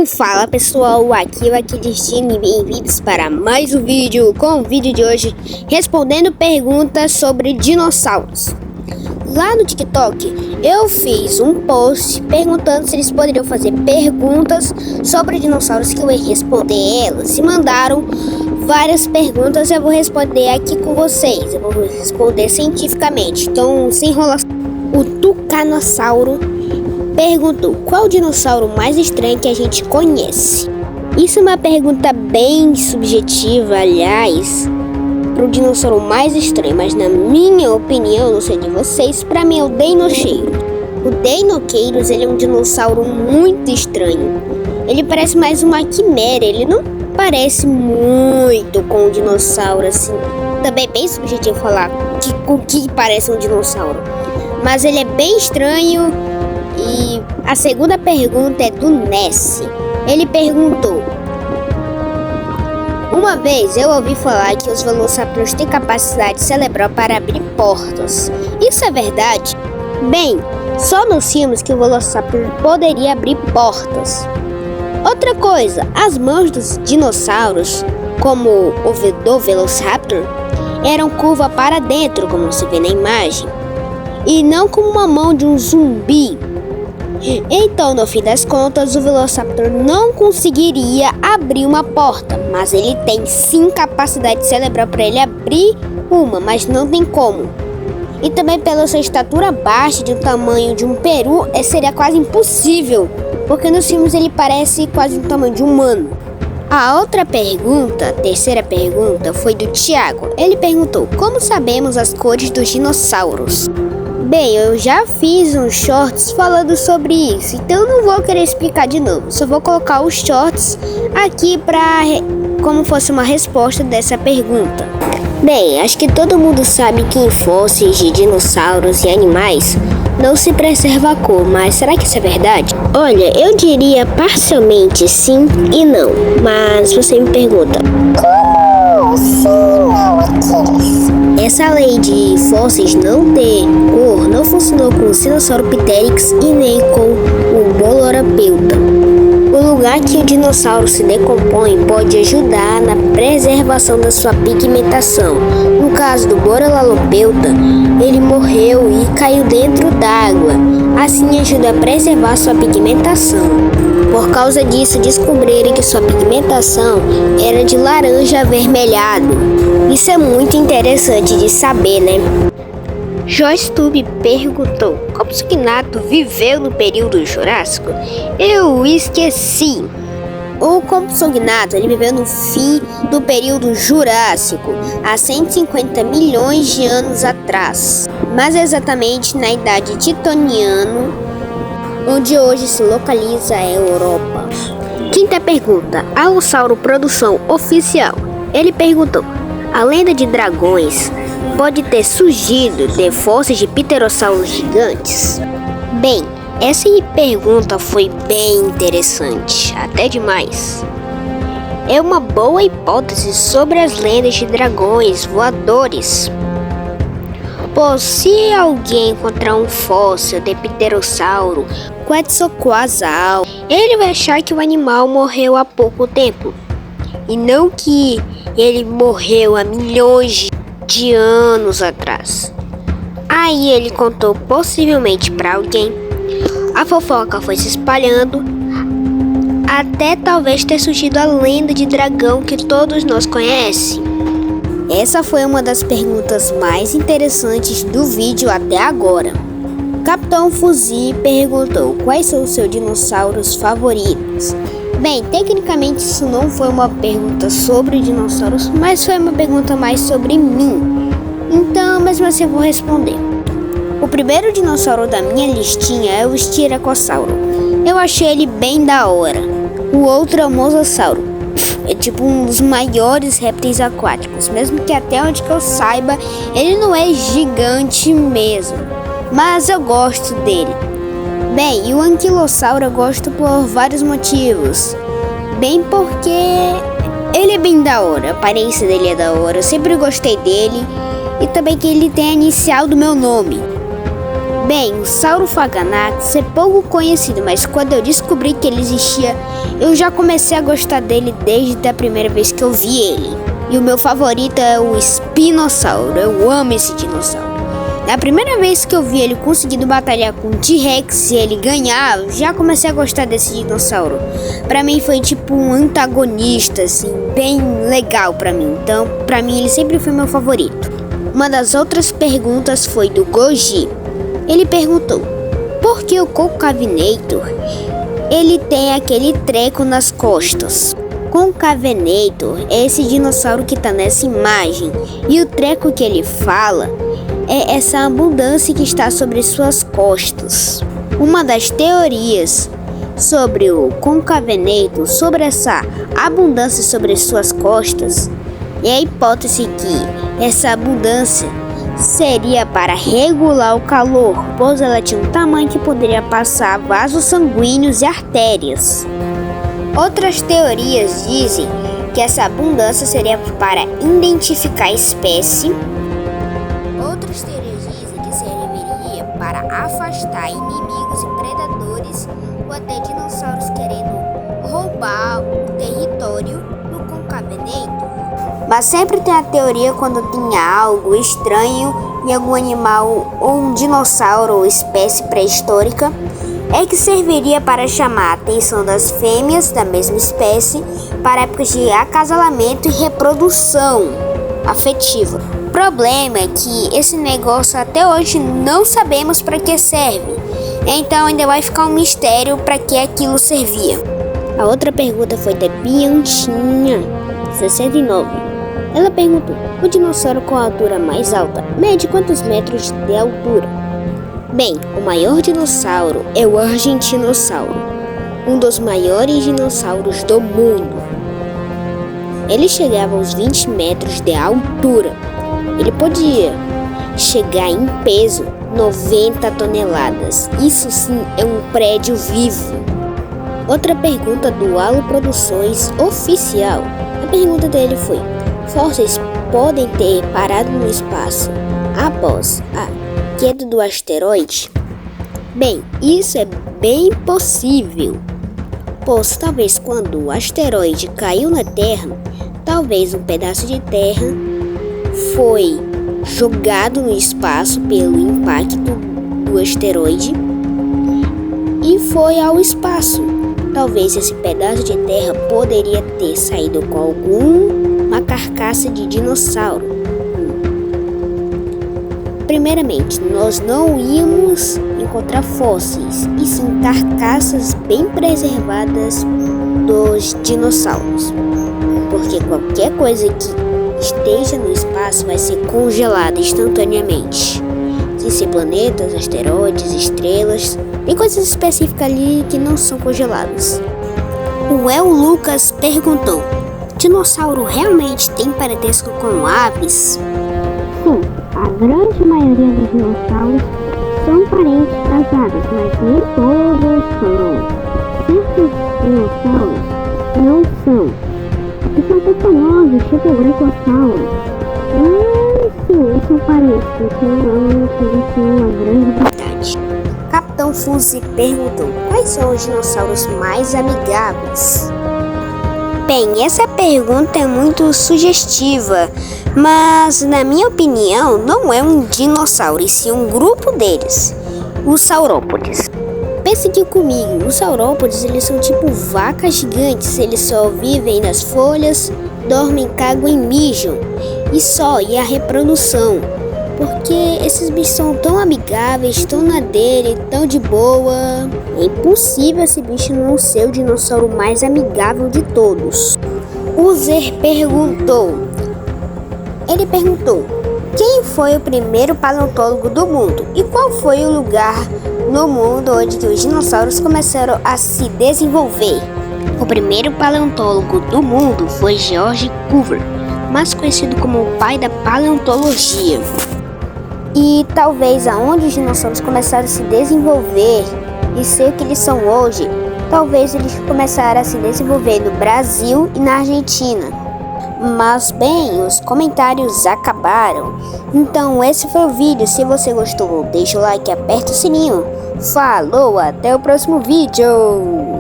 Fala pessoal, aqui é o Aquilistine e bem-vindos para mais um vídeo. Com o vídeo de hoje respondendo perguntas sobre dinossauros. Lá no TikTok eu fiz um post perguntando se eles poderiam fazer perguntas sobre dinossauros, que eu ia responder elas. E mandaram várias perguntas, eu vou responder aqui com vocês. Eu vou responder cientificamente, então sem enrolação. O Tucanossauro perguntou: qual o dinossauro mais estranho que a gente conhece? Isso é uma pergunta bem subjetiva, aliás, para o dinossauro mais estranho, mas na minha opinião, não sei de vocês, para mim é o Deinocheirus. O Deinocheirus, ele é um dinossauro muito estranho. Ele parece mais uma quimera, ele não parece muito com um dinossauro assim. Também é bem subjetivo falar o que parece um dinossauro, mas ele é bem estranho. E a segunda pergunta é do Ness. Ele perguntou: uma vez eu ouvi falar que os velociraptors têm capacidade cerebral para abrir portas. Isso é verdade? Bem, só nos filmes que o velociraptor poderia abrir portas. Outra coisa, as mãos dos dinossauros, como o do velociraptor, eram curva para dentro, como se vê na imagem, e não como uma mão de um zumbi. Então, no fim das contas, o velociraptor não conseguiria abrir uma porta, mas ele tem sim capacidade cerebral para ele abrir uma, mas não tem como. E também pela sua estatura baixa, de um tamanho de um peru, seria quase impossível, porque nos filmes ele parece quase do tamanho de um humano. A outra pergunta, a terceira pergunta, foi do Thiago. Ele perguntou: como sabemos as cores dos dinossauros? Bem, eu já fiz uns shorts falando sobre isso, então eu não vou querer explicar de novo. Só vou colocar os shorts aqui como fosse uma resposta dessa pergunta. Bem, acho que todo mundo sabe que em fósseis de dinossauros e animais não se preserva a cor, mas será que isso é verdade? Olha, eu diria parcialmente sim e não, mas você me pergunta: como sim não, Aquiles? Essa lei de fósseis não ter cor não funcionou com o Sinosauropithecus e nem com o Bolorapeuta. O lugar que o dinossauro se decompõe pode ajudar na preservação da sua pigmentação. No caso do Bolorapeuta, ele morreu e caiu dentro d'água. Assim ajuda a preservar sua pigmentação. Por causa disso, descobriram que sua pigmentação era de laranja avermelhado. Isso é muito interessante de saber, né? JoyceTube perguntou: como o Compsognathus viveu no período Jurássico? Eu esqueci. O Compsognathus, ele viveu no fim do período Jurássico, há 150 milhões de anos atrás, mas exatamente na idade Titoniana, onde hoje se localiza a Europa. Quinta pergunta: Alossauro produção oficial. Ele perguntou: a lenda de dragões pode ter surgido de fósseis de pterossauros gigantes? Bem, essa pergunta foi bem interessante, até demais. É uma boa hipótese sobre as lendas de dragões voadores. Pois se alguém encontrar um fóssil de pterossauro Quetzalcoatl, ele vai achar que o animal morreu há pouco tempo, e não que ele morreu há milhões de anos atrás. Aí ele contou possivelmente para alguém. A fofoca foi se espalhando até talvez ter surgido a lenda de dragão que todos nós conhecemos. Essa foi uma das perguntas mais interessantes do vídeo até agora. Capitão Fuzzy perguntou: quais são os seus dinossauros favoritos? Bem, tecnicamente isso não foi uma pergunta sobre dinossauros, mas foi uma pergunta mais sobre mim. Então, mesmo assim eu vou responder. O primeiro dinossauro da minha listinha é o Styracosauro. Eu achei ele bem da hora. O outro é o Mosasauro. É tipo um dos maiores répteis aquáticos, mesmo que até onde que eu saiba, ele não é gigante mesmo. Mas eu gosto dele. Bem, e o Anquilossauro eu gosto por vários motivos. Bem porque ele é bem da hora, a aparência dele é da hora, eu sempre gostei dele. E também que ele tem a inicial do meu nome. Bem, o Saurophaganax é pouco conhecido, mas quando eu descobri que ele existia, eu já comecei a gostar dele desde a primeira vez que eu vi ele. E o meu favorito é o Espinossauro, eu amo esse dinossauro. Na primeira vez que eu vi ele conseguindo batalhar com o T-Rex e ele ganhar, eu já comecei a gostar desse dinossauro. Pra mim foi tipo um antagonista, assim, bem legal pra mim. Então, pra mim ele sempre foi meu favorito. Uma das outras perguntas foi do Goji. Ele perguntou, por que o Concavenator, ele tem aquele treco nas costas? Concavenator é esse dinossauro que tá nessa imagem. E o treco que ele fala é essa abundância que está sobre suas costas. Uma das teorias sobre o Concavenator, sobre essa abundância sobre suas costas, é a hipótese que essa abundância seria para regular o calor, pois ela tinha um tamanho que poderia passar vasos sanguíneos e artérias. Outras teorias dizem que essa abundância seria para identificar a espécie. Outras teorias dizem que serviria para afastar inimigos e predadores ou até dinossauros querendo roubar o território do Concavenator. Mas sempre tem a teoria quando tem algo estranho em algum animal ou um dinossauro ou espécie pré-histórica, é que serviria para chamar a atenção das fêmeas da mesma espécie para épocas de acasalamento e reprodução afetiva. O problema é que esse negócio até hoje não sabemos para que serve, então ainda vai ficar um mistério para que aquilo servia. A outra pergunta foi da Bianchinha, 69. Ela perguntou, o dinossauro com a altura mais alta mede quantos metros de altura? Bem, o maior dinossauro é o Argentinossauro, um dos maiores dinossauros do mundo. Ele chegava aos 20 metros de altura. Ele podia chegar em peso 90 toneladas. Isso sim é um prédio vivo. Outra pergunta do Halo Produções Oficial. A pergunta dele foi, fósseis podem ter parado no espaço após a queda do asteroide? Bem, isso é bem possível, pois talvez quando o asteroide caiu na Terra, talvez um pedaço de terra foi jogado no espaço pelo impacto do asteroide e foi ao espaço. Talvez esse pedaço de terra poderia ter saído com alguma carcaça de dinossauro. Primeiramente, nós não íamos encontrar fósseis, e sim carcaças bem preservadas dos dinossauros, porque qualquer coisa que esteja no espaço vai ser congelada instantaneamente. Sem ser planetas, asteroides, estrelas, tem coisas específicas ali que não são congeladas. O El Lucas perguntou, dinossauro realmente tem parentesco com aves? Sim, a grande maioria dos dinossauros são parentes das aves, mas nem todos são. Certos dinossauros não são. E são tão famosos, tipo o Brachiosauro. Sim, eles são parentes, então não são uma grande verdade. Capitão Fuzzy perguntou, quais são os dinossauros mais amigáveis? Bem, essa pergunta é muito sugestiva, mas na minha opinião não é um dinossauro, e sim um grupo deles, os saurópodes. Pense aqui comigo, os saurópodes eles são tipo vacas gigantes, eles só vivem nas folhas, dormem, cagam e mijam, e a reprodução. Porque esses bichos são tão amigáveis, tão na dele, tão de boa. É impossível esse bicho não ser o dinossauro mais amigável de todos. O Zer perguntou. Ele perguntou, quem foi o primeiro paleontólogo do mundo? E qual foi o lugar no mundo onde os dinossauros começaram a se desenvolver? O primeiro paleontólogo do mundo foi George Cuvier, mais conhecido como o pai da paleontologia. E talvez aonde os dinossauros começaram a se desenvolver e ser o que eles são hoje, talvez eles começaram a se desenvolver no Brasil e na Argentina. Mas bem, os comentários acabaram. Então esse foi o vídeo. Se você gostou, deixa o like e aperta o sininho. Falou, até o próximo vídeo!